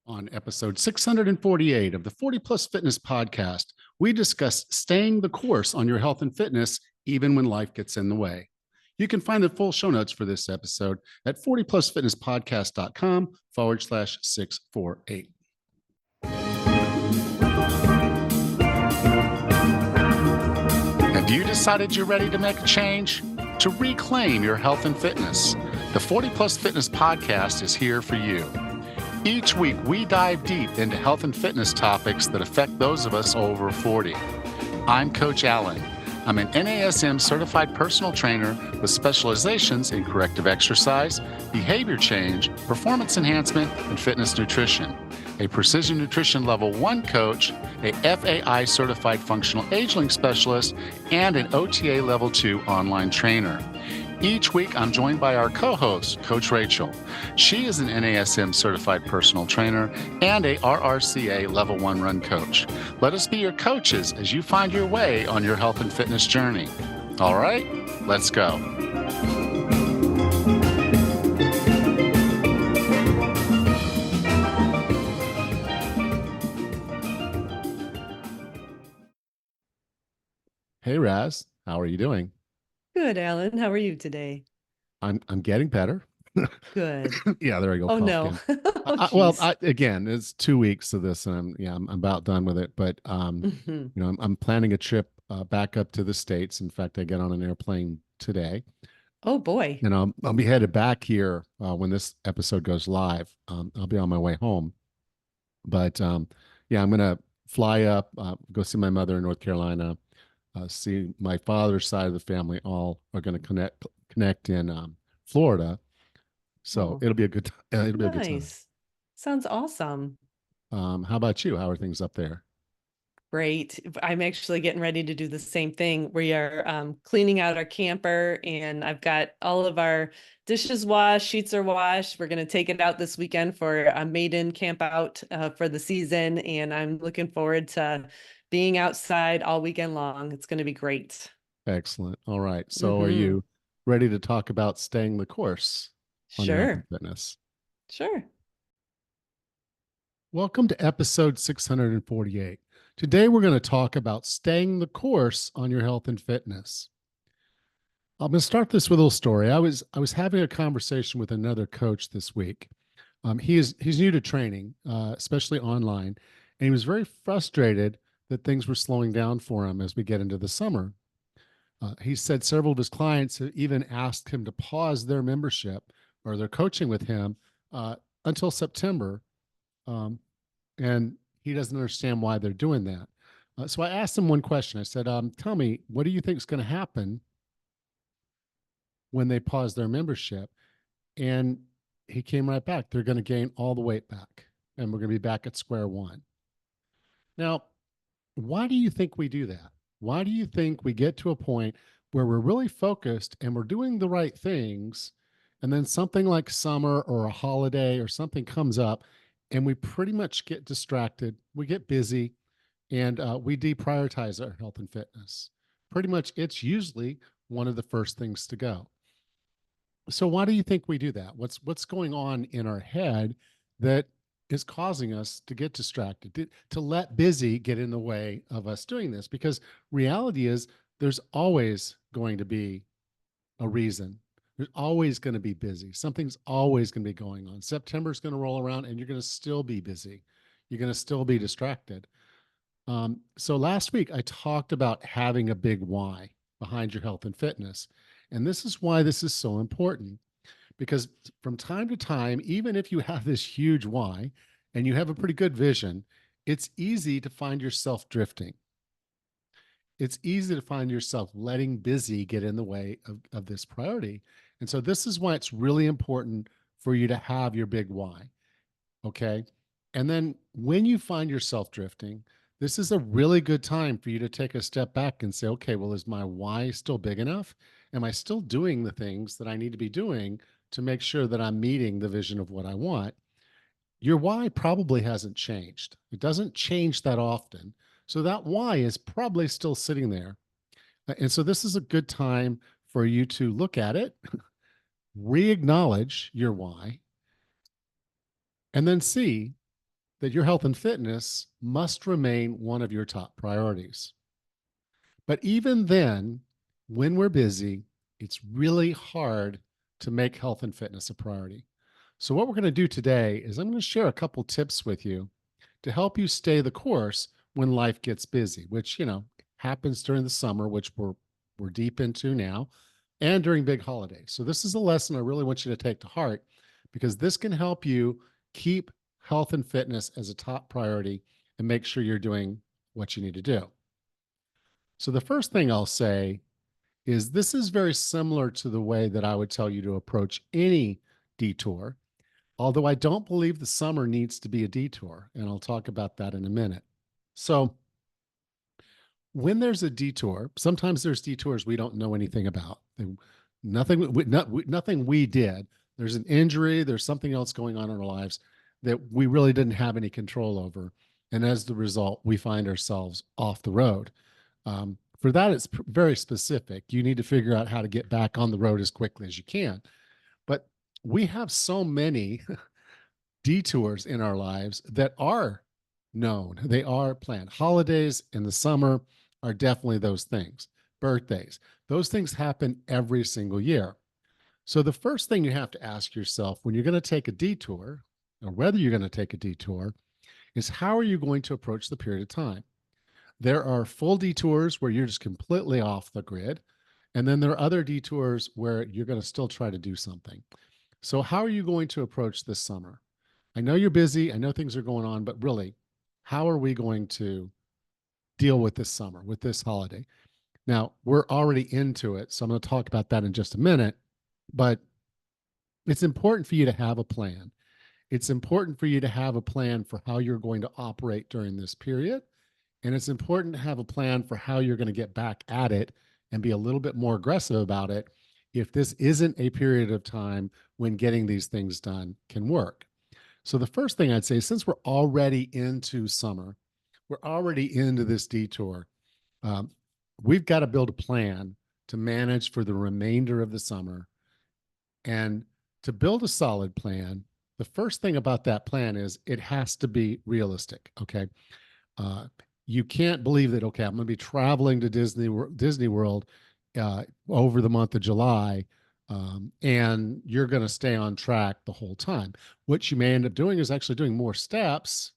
On episode 648 of the 40 Plus Fitness Podcast, we discuss staying the course on your health and fitness even when life gets in the way. You can find the full show notes for this episode at 40plusfitnesspodcast.com/648. Have you decided you're ready to make a change? To reclaim your health and fitness? The 40 Plus Fitness Podcast is here for you. Each week, we dive deep into health and fitness topics that affect those of us over 40. I'm Coach Allen. I'm an NASM certified personal trainer with specializations in corrective exercise, behavior change, performance enhancement, and fitness nutrition. A Precision Nutrition Level 1 coach, a FAI certified functional age-link specialist, and an OTA Level 2 online trainer. Each week, I'm joined by our co-host, Coach Rachel. She is an NASM certified personal trainer and a RRCA Level 1 run coach. Let us be your coaches as you find your way on your health and fitness journey. All right, let's go. Hey, Raz, how are you doing? Good, Alan. How are you today? I'm getting better. Good. Yeah, there I go. Oh Cough no. again. Oh Well, geez. again, it's 2 weeks of this, and I'm about done with it. But Mhm. I'm planning a trip back up to the States. In fact, I get on an airplane today, Oh boy. and I'll be headed back here when this episode goes live. I'll be on my way home, but yeah, I'm gonna fly up, go see my mother in North Carolina, see my father's side of the family. All are going to connect in Florida. So Oh, it'll be a good it'll be a good time. nice. Sounds awesome. How about you? How are things up there? Great. I'm actually getting ready to do the same thing. We are cleaning out our camper, and I've got all of our dishes washed, sheets are washed. We're going to take it out this weekend for a maiden camp out for the season, and I'm looking forward to being outside all weekend long. It's going to be great. Excellent. All right. So are Hmm. you ready to talk about staying the course on your health and Sure. fitness? Sure. Welcome to episode 648. Today we're going to talk about staying the course on your health and fitness. I'm going to start this with a little story. I was having a conversation with another coach this week. He's new to training, especially online, and he was very frustrated that things were slowing down for him as we get into the summer. He said several of his clients have even asked him to pause their membership or their coaching with him until September, um, and he doesn't understand why they're doing that. So I asked him one question. I said, "Tell me, what do you think is going to happen when they pause their membership?" And he came right back. They're going to gain all the weight back, and we're going to be back at square one. Now, why do you think we do that? Why do you think we get to a point where we're really focused and we're doing the right things, and then something like summer or a holiday or something comes up, and we pretty much get distracted, we get busy, and we deprioritize our health and fitness? Pretty much, it's usually one of the first things to go. So why do you think we do that? What's going on in our head that is causing us to get distracted, to let busy get in the way of us doing this? Because reality is there's always going to be a reason. There's always going to be busy. Something's always going to be going on. September's going to roll around and you're going to still be busy. You're going to still be distracted. So last week I talked about having a big why behind your health and fitness. And this is why this is so important, because from time to time, even if you have this huge why and you have a pretty good vision, it's easy to find yourself drifting. It's easy to find yourself letting busy get in the way of this priority. And so this is why it's really important for you to have your big why. Okay. And then when you find yourself drifting, this is a really good time for you to take a step back and say, okay, well, is my why still big enough? Am I still doing the things that I need to be doing to make sure that I'm meeting the vision of what I want? Your why probably hasn't changed. It doesn't change that often. So that why is probably still sitting there. And so this is a good time for you to look at it, re acknowledge your why, and then see that your health and fitness must remain one of your top priorities. But even then, when we're busy, it's really hard to make health and fitness a priority. So, what we're going to do today is I'm going to share a couple tips with you to help you stay the course when life gets busy, which, happens during the summer, which we're deep into now, and during big holidays. So, this is a lesson I really want you to take to heart because this can help you keep health and fitness as a top priority and make sure you're doing what you need to do. So the first thing I'll say is this is very similar to the way that I would tell you to approach any detour, although I don't believe the summer needs to be a detour, and I'll talk about that in a minute. So when there's a detour, sometimes there's detours we don't know anything about. Nothing we did. There's an injury, there's something else going on in our lives that we really didn't have any control over. And as the result, we find ourselves off the road. For that, it's very specific. You need to figure out how to get back on the road as quickly as you can. But we have so many detours in our lives that are known. They are planned. Holidays in the summer are definitely those things. Birthdays, those things happen every single year. So the first thing you have to ask yourself when you're going to take a detour, or whether you're going to take a detour, is how are you going to approach the period of time? There are full detours where you're just completely off the grid. And then there are other detours where you're going to still try to do something. So, how are you going to approach this summer? I know you're busy. I know things are going on, but really, how are we going to deal with this summer, with this holiday? Now, we're already into it. So, I'm going to talk about that in just a minute. But it's important for you to have a plan. It's important for you to have a plan for how you're going to operate during this period. And it's important to have a plan for how you're going to get back at it and be a little bit more aggressive about it if this isn't a period of time when getting these things done can work. So, the first thing I'd say, since we're already into summer, we're already into this detour, um, we've got to build a plan to manage for the remainder of the summer. And to build a solid plan, the first thing about that plan is it has to be realistic. Okay. Uh, you can't believe that, okay, I'm going to be traveling to Disney World over the month of July, and you're going to stay on track the whole time. What you may end up doing is actually doing more steps,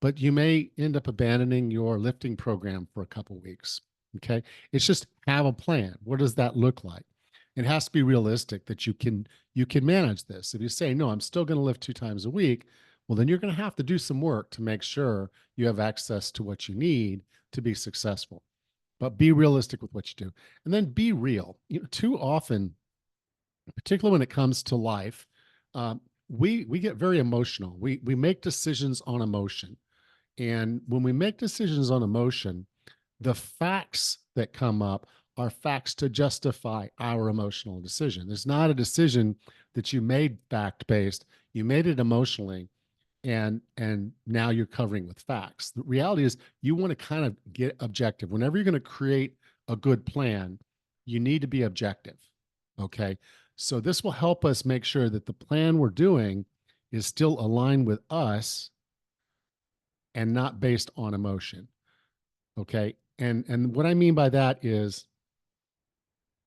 but you may end up abandoning your lifting program for a couple weeks. Okay. It's just have a plan. What does that look like? It has to be realistic that you can manage this. If you say, no, I'm still going to lift 2 times a week, well, then you're going to have to do some work to make sure you have access to what you need to be successful. But be realistic with what you do. And then be real. Too often, particularly when it comes to life, we get very emotional. We make decisions on emotion. And when we make decisions on emotion, the facts that come up are facts to justify our emotional decision. It's not a decision that you made fact based. You made it emotionally, and now you're covering with facts. The reality is you want to kind of get objective. Whenever you're going to create a good plan, you need to be objective. Okay. So this will help us make sure that the plan we're doing is still aligned with us and not based on emotion. Okay. And what I mean by that is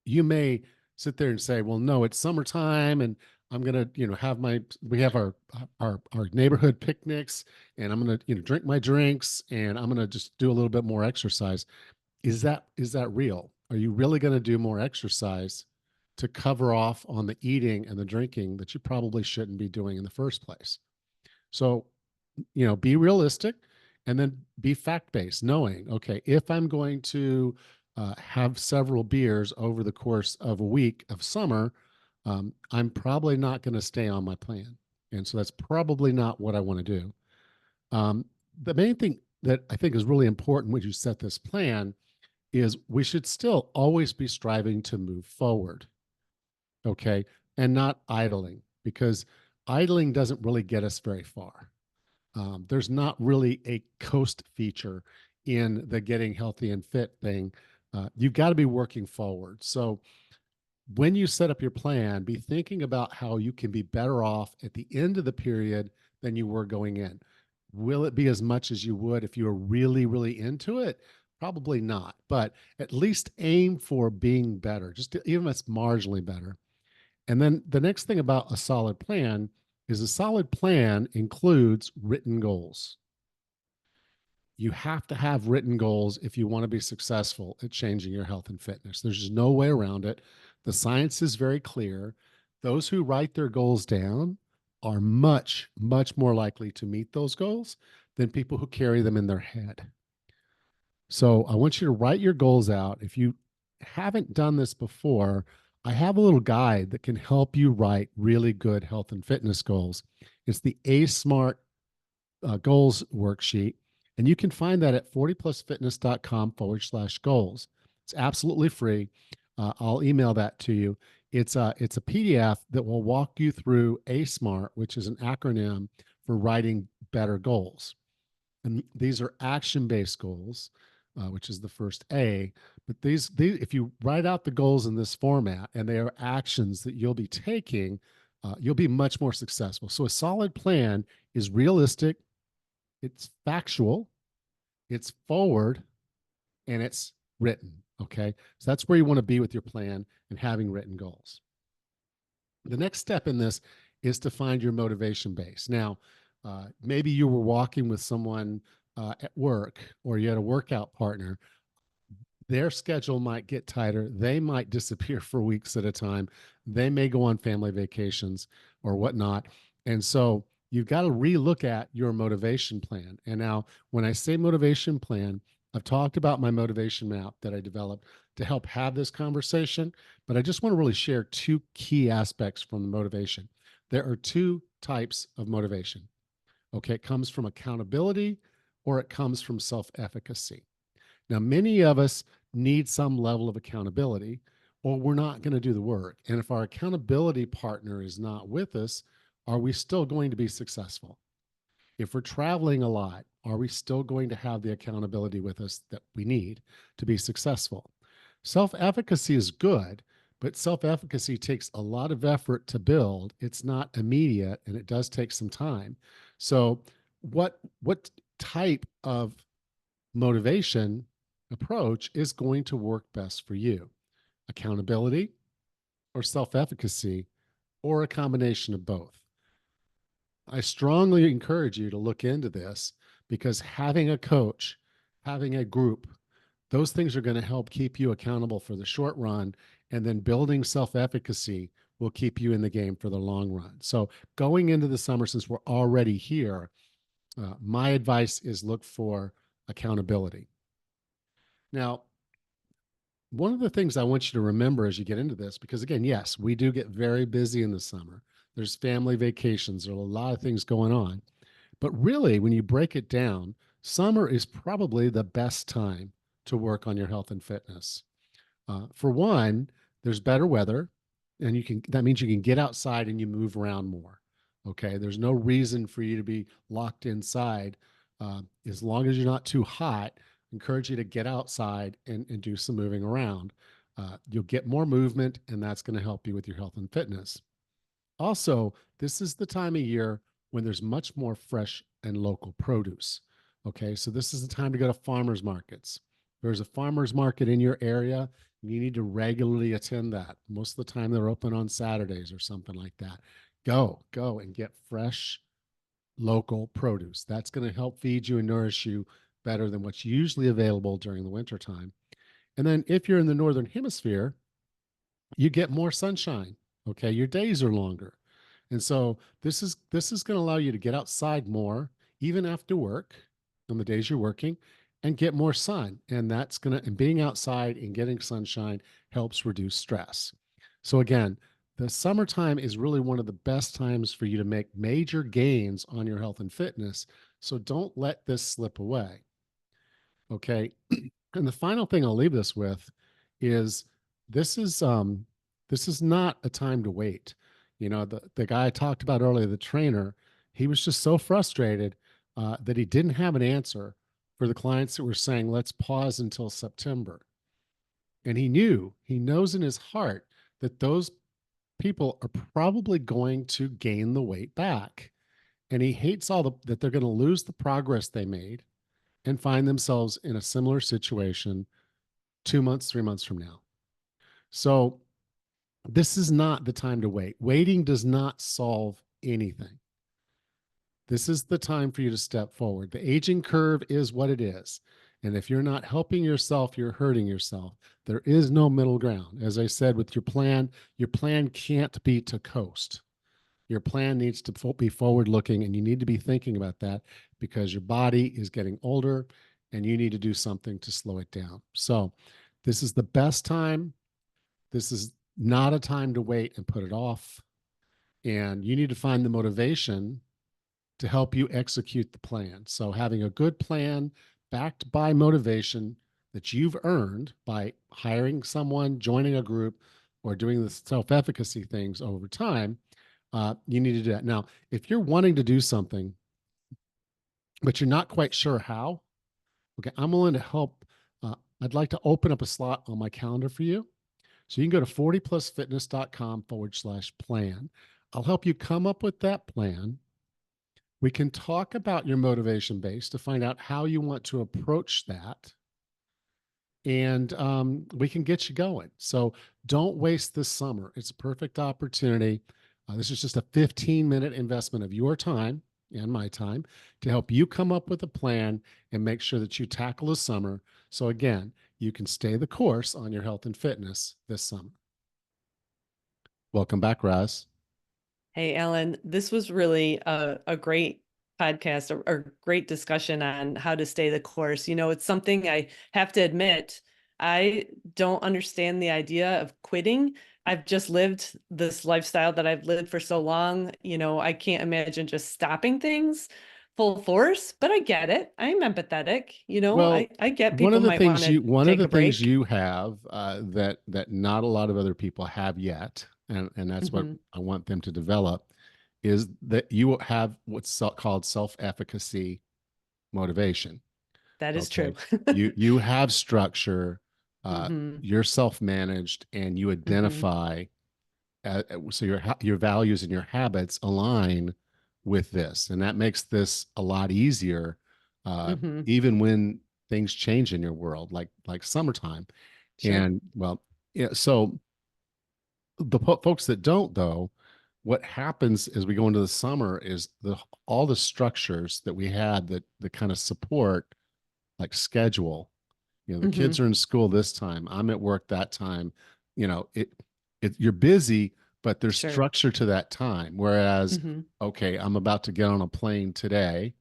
you may sit there and say, well, no, it's summertime and I'm going to, we have our neighborhood picnics and I'm going to, drink my drinks and I'm going to just do a little bit more exercise. Is that real? Are you really going to do more exercise to cover off on the eating and the drinking that you probably shouldn't be doing in the first place? So, be realistic and then be fact based, knowing, okay, if I'm going to have several beers over the course of a week of summer, I'm probably not going to stay on my plan. And so that's probably not what I want to do. The main thing that I think is really important when you set this plan is we should still always be striving to move forward. Okay. And not idling, because idling doesn't really get us very far. There's not really a coast feature in the getting healthy and fit thing. You've got to be working forward. So when you set up your plan, be thinking about how you can be better off at the end of the period than you were going in. Will it be as much as you would if you were really, really into it? Probably not, but at least aim for being better, even if it's marginally better. And then the next thing about a solid plan is a solid plan includes written goals. You have to have written goals if you want to be successful at changing your health and fitness. There's just no way around it. The science is very clear. Those who write their goals down are much, much more likely to meet those goals than people who carry them in their head. So I want you to write your goals out. If you haven't done this before, I have a little guide that can help you write really good health and fitness goals. It's the A Smart goals worksheet. And you can find that at 40plusfitness.com/goals. It's absolutely free. I'll email that to you. It's a PDF that will walk you through ASMART, which is an acronym for writing better goals. And these are action-based goals, which is the first A. But these, if you write out the goals in this format and they are actions that you'll be taking, you'll be much more successful. So a solid plan is realistic, it's factual, it's forward, and it's written. Okay. So that's where you want to be with your plan and having written goals. The next step in this is to find your motivation base. Now, maybe you were walking with someone at work, or you had a workout partner. Their schedule might get tighter. They might disappear for weeks at a time. They may go on family vacations or whatnot. And so you've got to relook at your motivation plan. And now, when I say motivation plan, I've talked about my motivation map that I developed to help have this conversation, but I just want to really share two key aspects from the motivation. There are two types of motivation. Okay, it comes from accountability or it comes from self efficacy. Now, many of us need some level of accountability, or we're not going to do the work. And if our accountability partner is not with us, are we still going to be successful? If we're traveling a lot, are we still going to have the accountability with us that we need to be successful? Self efficacy is good, but self efficacy takes a lot of effort to build. It's not immediate and it does take some time. So, what type of motivation approach is going to work best for you? Accountability or self efficacy, or a combination of both? I strongly encourage you to look into this because having a coach, having a group, those things are going to help keep you accountable for the short run. And then building self efficacy will keep you in the game for the long run. So, going into the summer, since we're already here, my advice is look for accountability. Now, one of the things I want you to remember as you get into this, because again, yes, we do get very busy in the summer. There's family vacations, there are a lot of things going on. But really, when you break it down, summer is probably the best time to work on your health and fitness. For one, there's better weather, and that means you can get outside and you move around more. Okay, there's no reason for you to be locked inside. As long as you're not too hot, encourage you to get outside and do some moving around. You'll get more movement, and that's going to help you with your health and fitness. Also, this is the time of year when there's much more fresh and local produce. Okay, so this is the time to go to farmers markets. There's a farmers market in your area, and you need to regularly attend that. Most of the time, they're open on Saturdays or something like that. Go and get fresh local produce. That's going to help feed you and nourish you better than what's usually available during the wintertime. And then if you're in the northern hemisphere, you get more sunshine. Okay, your days are longer. And so this is going to allow you to get outside more even after work on the days you're working and get more sun. And that's going to, and being outside and getting sunshine helps reduce stress. So again, the summertime is really one of the best times for you to make major gains on your health and fitness. So don't let this slip away. Okay. And the final thing I'll leave this with is this is this is not a time to wait. You know, the guy I talked about earlier, the trainer, he was just so frustrated that he didn't have an answer for the clients that were saying, let's pause until September. And he knows in his heart that those people are probably going to gain the weight back. and he hates that they're going to lose the progress they made and find themselves in a similar situation 2 months, 3 months from now. So this is not the time to wait. Waiting does not solve anything. This is the time for you to step forward. The aging curve is what it is. And if you're not helping yourself, you're hurting yourself. There is no middle ground. As I said, with your plan can't be to coast. Your plan needs to be forward looking, and you need to be thinking about that because your body is getting older and you need to do something to slow it down. So, this is the best time. This is not a time to wait and put it off. And you need to find the motivation to help you execute the plan. So, having a good plan backed by motivation that you've earned by hiring someone, joining a group, or doing the self efficacy things over time, you need to do that. Now, if you're wanting to do something, but you're not quite sure how, okay, I'm willing to help. I'd like to open up a slot on my calendar for you. So you can go to 40plusfitness.com/plan. I'll help you come up with that plan. We can talk about your motivation base to find out how you want to approach that. And we can get you going. So don't waste this summer. It's a perfect opportunity. This is just a 15-minute investment of your time and my time to help you come up with a plan and make sure that you tackle the summer. So again, you can stay the course on your health and fitness this summer. Welcome back, Raz. Hey, Alan, this was really a great podcast, a great discussion on how to stay the course. You know, it's something I have to admit, I don't understand the idea of quitting. I've just lived this lifestyle that I've lived for so long. You know, I can't imagine just stopping things full force, but I get it. I'm empathetic. You know, Well, I get people might want to one of take the a things break. you have that not a lot of other people have yet, and that's what Hmm. I want them to develop, is that you have what's called self-efficacy motivation. That is Okay, true. you have structure, Hmm. you're self-managed, and you Hmm. identify. So your values and your habits align with this, and that makes this a lot easier, uh, Hmm. even when things change in your world, like summertime. Sure. And well, yeah. So the folks that don't, though, what happens as we go into the summer is the all the structures that we had that kind of support like schedule. The kids Hmm. are in school this time. I'm at work that time. You're busy, but there's Sure. structure to that time. Whereas, Hmm. okay, I'm about to get on a plane today.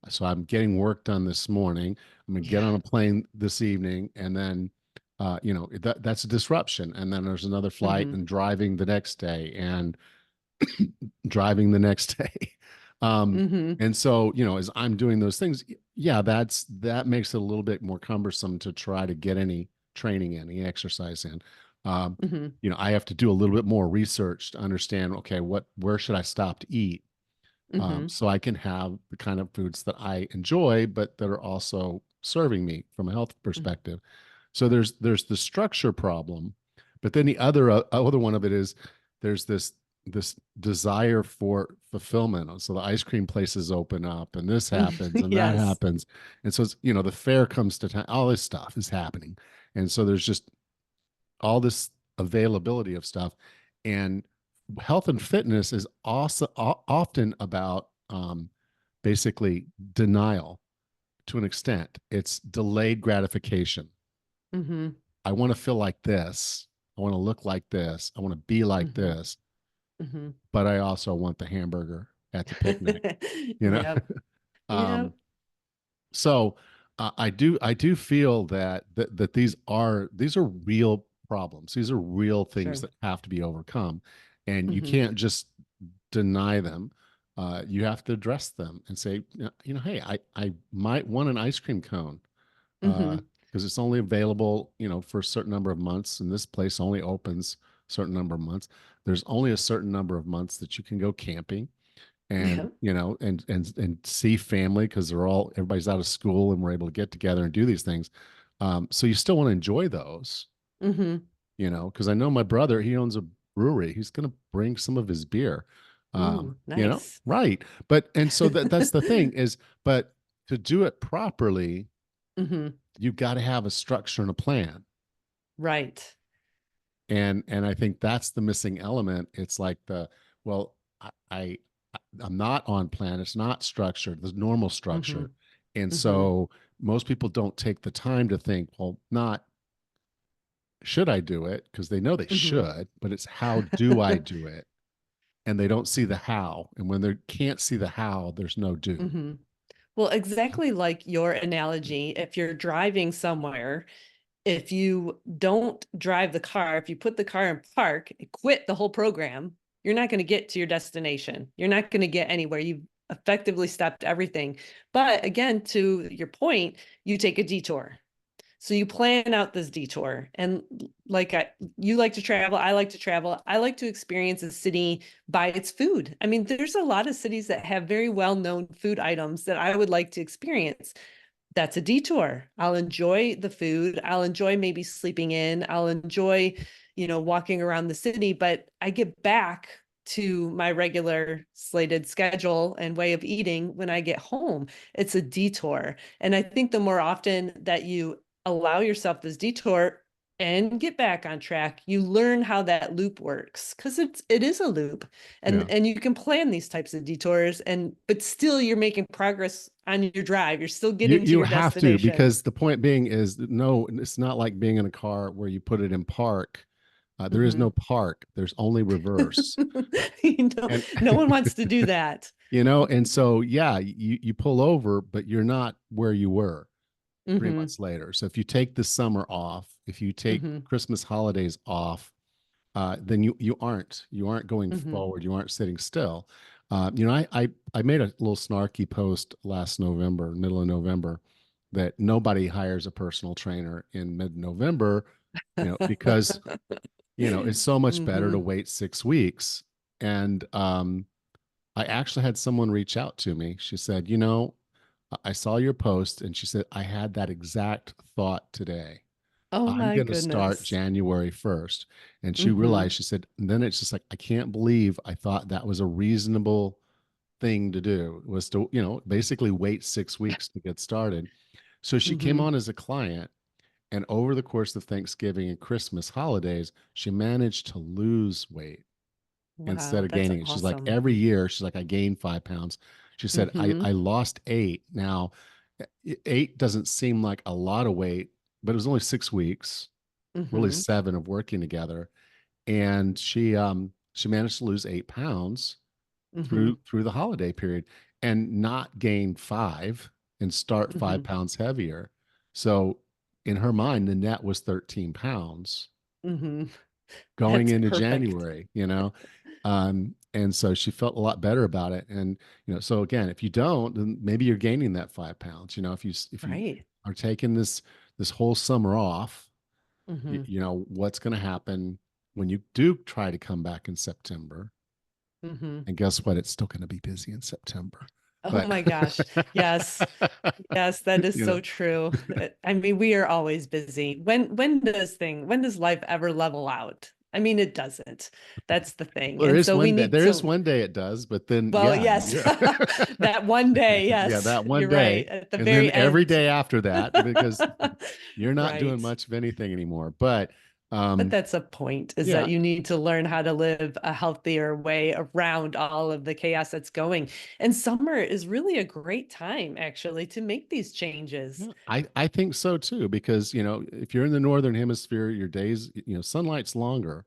So I'm getting work done this morning. I'm gonna get Yeah. on a plane this evening, and then that's a disruption. And then there's another flight Hmm. and driving the next day and driving the next day. Um, Hmm. and so, as I'm doing those things, yeah, that makes it a little bit more cumbersome to try to get any training in, any exercise in. Um, Hmm. I have to do a little bit more research to understand, okay, where should I stop to eat? Hmm. So I can have the kind of foods that I enjoy, but that are also serving me from a health perspective. So there's the structure problem, but then the other one of it is there's this desire for fulfillment. So the ice cream places open up, and this happens, and that Yes. happens, and so the fair comes to town. All this stuff is happening, and so there's just all this availability of stuff, and health and fitness is also often about basically denial to an extent. It's delayed gratification. Hmm. I want to feel like this. I want to look like this. I want to be like Hmm. this, Hmm. but I also want the hamburger at the picnic, you know? Yep. um, Yep. so I do feel that these are real problems. These are real things Sure. that have to be overcome, and you Hmm. can't just deny them. You have to address them and say, hey, I might want an ice cream cone Hmm. because it's only available, for a certain number of months, and this place only opens a certain number of months. There's only a certain number of months that you can go camping and Yep. and see family because everybody's out of school and we're able to get together and do these things. So you still want to enjoy those, Hmm. because I know my brother, he owns a brewery. He's going to bring some of his beer. Ooh, You know, nice. right. But, and so that's the thing is, but to do it properly, Hmm. you've got to have a structure and a plan. Right. And I think that's the missing element. It's like well, I I'm not on plan. It's not structured, the normal Hmm. structure. And Hmm. so most people don't take the time to think, well, not should I do it? Because they know they Hmm. should, but it's how do I do it? And they don't see the how. And when they can't see the how, there's no do. Hmm. Well, exactly like your analogy, if you're driving somewhere, if you don't drive the car, if you put the car in park, quit the whole program, you're not going to get to your destination. You're not going to get anywhere. You've effectively stopped everything. But again, to your point, you take a detour. So you plan out this detour. And like you like to travel, I like to travel. I like to experience a city by its food. I mean, there's a lot of cities that have very well-known food items that I would like to experience. That's a detour. I'll enjoy the food. I'll enjoy maybe sleeping in. I'll enjoy, walking around the city, but I get back to my regular slated schedule and way of eating when I get home. It's a detour. And I think the more often that you allow yourself this detour and get back on track, you learn how that loop works because it is a loop, Yeah. and you can plan these types of detours, and but still you're making progress on your drive. You're still You getting to you your have to, destination. because the point being is that no, it's not like being in a car where you put it in park. There is Hmm. no park. There's only reverse. And No one wants to do that. and so yeah, you pull over, but you're not where you were 3 months Hmm. later. So if you take the summer off, if you take Hmm. Christmas holidays off, then you aren't going Hmm. forward. You aren't sitting still. I made a little snarky post last November, middle of November, that nobody hires a personal trainer in mid-November, because it's so much better to Hmm. wait 6 weeks. And I actually had someone reach out to me. She said, I saw your post, and she said, I had that exact thought today. Oh I'm my going to start goodness. January 1st. And she Hmm. realized, she said, and then it's just like, I can't believe I thought that was a reasonable thing to do, was to, basically wait 6 weeks to get started. So she came Hmm. on as a client. And over the course of Thanksgiving and Christmas holidays, she managed to lose weight instead Wow, of that's gaining it. She's like, awesome. every year, she's like, I gained 5 pounds. She said, I Hmm. lost 8. Now, 8 doesn't seem like a lot of weight, but it was only 6 weeks, really Hmm. 7 of working together. And she managed to lose 8 pounds Hmm. through the holiday period, and not gain 5 and start five Hmm. pounds heavier. So in her mind, the net was 13 pounds Hmm. going That's into perfect. January. And so she felt a lot better about it. And so again, if you don't, then maybe you're gaining that 5 pounds. If you Right. are taking this whole summer off, Hmm. what's going to happen when you do try to come back in September? Hmm. And guess what? It's still going to be busy in September. Oh But my gosh. Yes. Yes, that is you so know, true. I mean, we are always busy. When does life ever level out? I mean, it doesn't. That's the thing. well, there And is so we one day. need There is to, one day it does, but then well, yeah, yes, that one day, yeah, yes, that one you're day, right. At the and then very every end. day after that, because you're not doing Right. much of anything anymore. But But um, that's a point, is that yeah, you need to learn how to live a healthier way around all of the chaos that's going. And summer is really a great time, actually, to make these changes. yeah, I think so too, because if you're in the northern hemisphere, your days, sunlight's longer.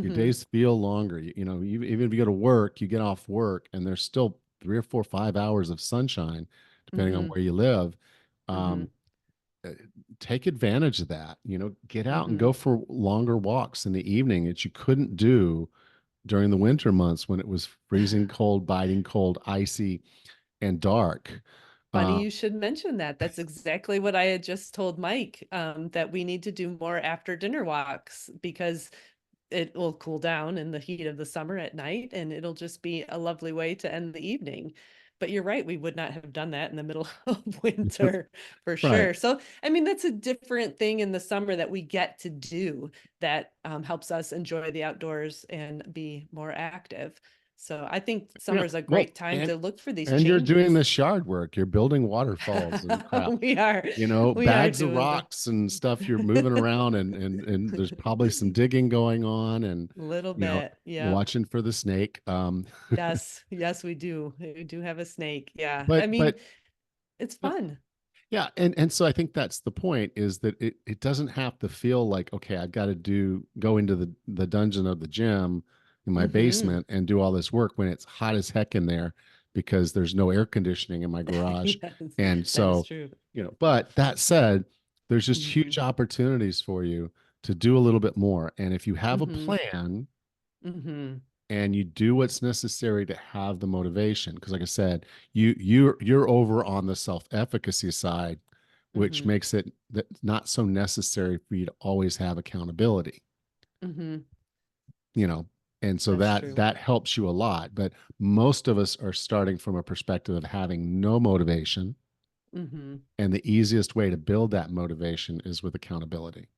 Your Hmm. days feel longer. Even if you go to work, you get off work, and there's still 3 or 4, 5 hours of sunshine, depending on Hmm. where you live. Hmm. Um, uh, Take advantage of that. Get out and Hmm. go for longer walks in the evening that you couldn't do during the winter months when it was freezing cold, biting cold, icy, and dark. Funny Uh, you should mention that. That's exactly what I had just told Mike, that we need to do more after dinner walks because it will cool down in the heat of the summer at night, and it'll just be a lovely way to end the evening. But you're right, we would not have done that in the middle of winter for right. sure. So, I mean, that's a different thing in the summer that we get to do that helps us enjoy the outdoors and be more active. So I think Yeah. summer's a Well, great time to look for these and you're doing changes. this yard work. You're building waterfalls and crap. We are, You know, we are bags of doing that. rocks and stuff you're moving around, and there's probably some digging going on, and Little you know, bit. Yep. watching for the snake. Yes. Yes, we do. We do have a snake. Yeah. I but mean, but it's but fun. yeah, and so I think that's the point, is that it doesn't have to feel like, okay, I've got to go into the dungeon of the gym in my Hmm. basement and do all this work when it's hot as heck in there because there's no air conditioning in my garage. Yes, And that is so, true. but that said, there's just Hmm. huge opportunities for you to do a little bit more. And if you have a Hmm. plan Hmm. and you do what's necessary to have the motivation, because like I said, you're over on the self-efficacy side, which Hmm. makes it not so necessary for you to always have accountability, Hmm. you know. And so That's that true. that helps you a lot. But most of us are starting from a perspective of having no motivation, Hmm. and the easiest way to build that motivation is with accountability.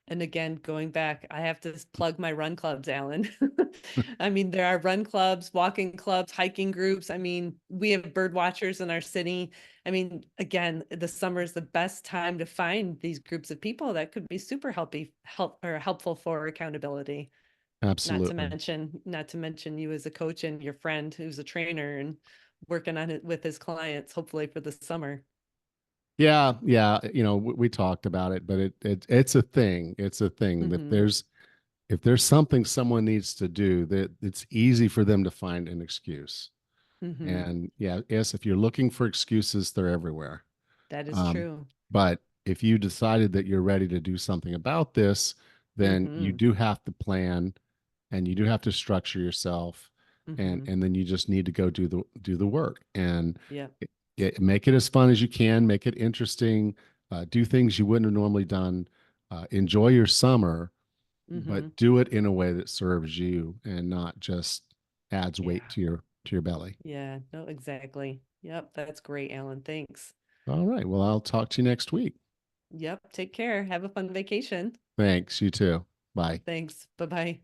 And again, going back, I have to plug my run clubs, Alan. I mean, there are run clubs, walking clubs, hiking groups. I mean, we have bird watchers in our city. I mean, again, the summer is the best time to find these groups of people that could be super helpful for accountability. Absolutely. Not to mention you as a coach and your friend who's a trainer and working on it with his clients, hopefully for the summer. Yeah, yeah. We talked about it, but it's a thing. It's a thing. Hmm. If there's something someone needs to do, that it's easy for them to find an excuse. Hmm. And yeah, yes, if you're looking for excuses, they're everywhere. That is Um, true. but if you decided that you're ready to do something about this, then you Hmm. do have to plan, and you do have to structure yourself, and Hmm. then you just need to go do the work, and Yep. make it as fun as you can, make it interesting, do things you wouldn't have normally done, enjoy your summer, Hmm. but do it in a way that serves you and not just adds weight Yeah. to your belly. Yeah. No, exactly. Yep. That's great, Alan. Thanks. All right. Well, I'll talk to you next week. Yep. Take care. Have a fun vacation. Thanks. You too. Bye. Thanks. Bye-bye.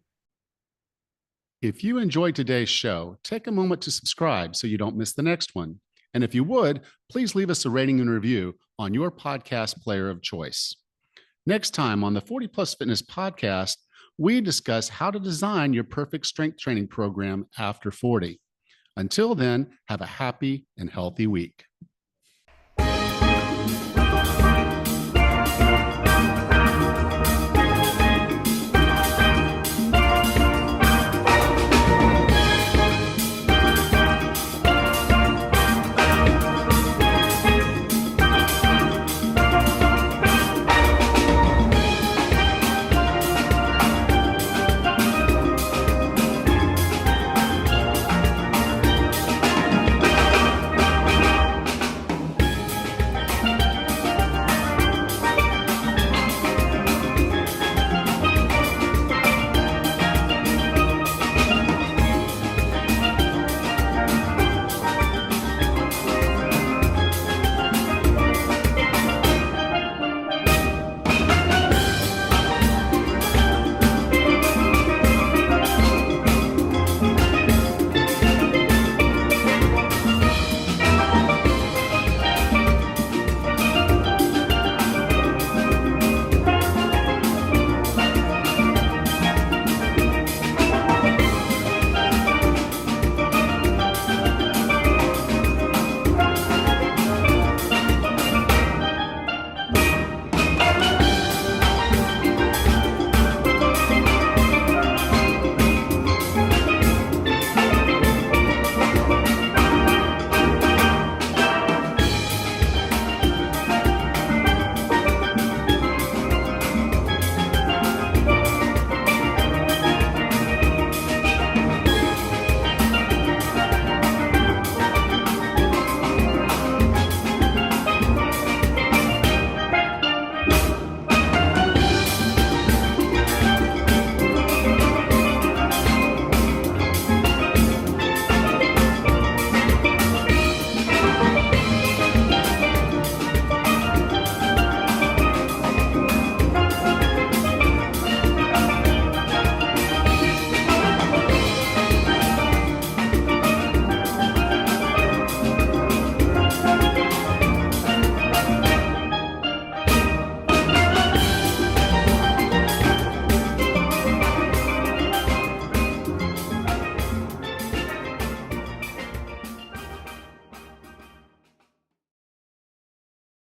If you enjoyed today's show, take a moment to subscribe so you don't miss the next one. And if you would, please leave us a rating and review on your podcast player of choice. Next time on the 40 Plus Fitness podcast, we discuss how to design your perfect strength training program after 40. Until then, have a happy and healthy week.